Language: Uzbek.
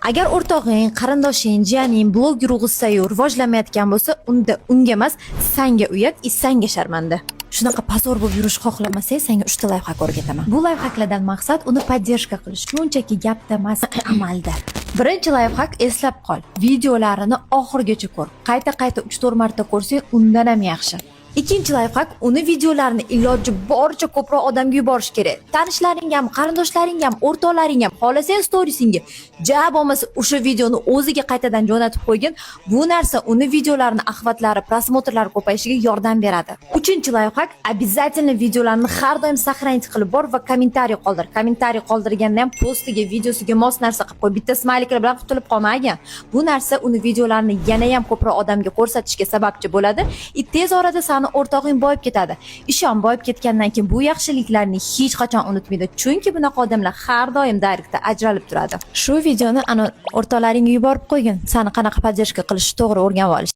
Agar o'rtog'ing, qarindoshing, jiyaning blog yurg'izsa-yu rivojlanmayotgan bo'lsa, unda unga emas, sanga uyat, sanga sharmanda. Shunaqa pasor bo'lib yurish xohlamasang, senga 3 ta layfhak o'rgataman. Bu layfhaklardan maqsad uni podдержка qilish, shunchaki gapda emas, amalda. Birinchi layfhak, eslab qol. Videolarini oxirigacha ko'r. Qayta-qayta 3-4 marta ko'rsang, undan ham yaxshi. Ikkinchi layfhak, uni videolarini iloji boricha ko'proq odamga yuborish kerak. Tanishlaring ham, qarindoshlaring ham, o'rtoqlaring ham, xohlasang storiesingga ja bo'lmasa o'sha videoni o'ziga qaytadan jo'natib qo'ygin. Bu narsa uni videolarini axvatlari, prosmotrlari ko'payishiga yordam beradi. Uchinchi layfhak, обязательно videolarni har doim saqlanch qilib bor va kommentariy qoldir. Kommentariy qoldirganda ham postiga, videosiga mos narsa qilib qo'y. Bitta smayliklar bilan qutulib qolmagin. Bu narsa uni videolarini yana ham ko'proq odamga ko'rsatishga sababchi bo'ladi. Tez orada o'rtog'ing boyib ketadi. Ishon, boyib ketgandan keyin bu yaxshiliklarni hech qachon unutmaydi. Chunki bunaqa odamlar har doim direktda ajralib turadi. Shu videoni ana o'rtoqlaringga yuborib qo'ygin. Seni qanaqa podдержка qilishni to'g'ri o'rganib olish.